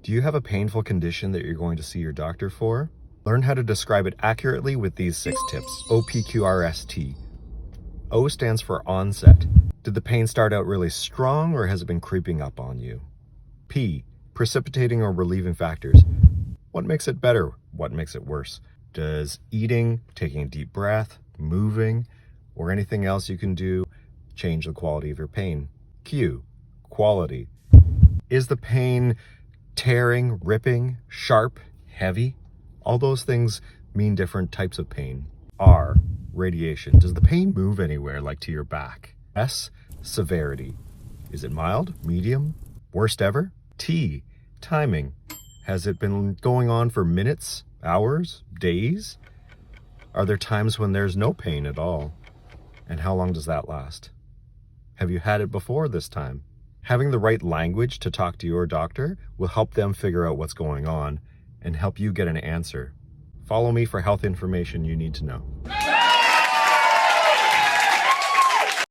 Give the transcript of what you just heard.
Do you have a painful condition that you're going to see your doctor for? Learn how to describe it accurately with these 6 tips. OPQRST. O stands for onset. Did the pain start out really strong or has it been creeping up on you? P. Precipitating or relieving factors. What makes it better? What makes it worse? Does eating, taking a deep breath, moving, or anything else you can do change the quality of your pain? Q. Quality. Is the pain tearing, ripping, sharp, heavy? All those things mean different types of pain. R. Radiation. Does the pain move anywhere, like to your back? S. Severity. Is it mild, medium, worst ever? T. Timing. Has it been going on for minutes, hours, days? Are there times when there's no pain at all? And how long does that last? Have you had it before this time? Having the right language to talk to your doctor will help them figure out what's going on and help you get an answer. Follow me for health information you need to know.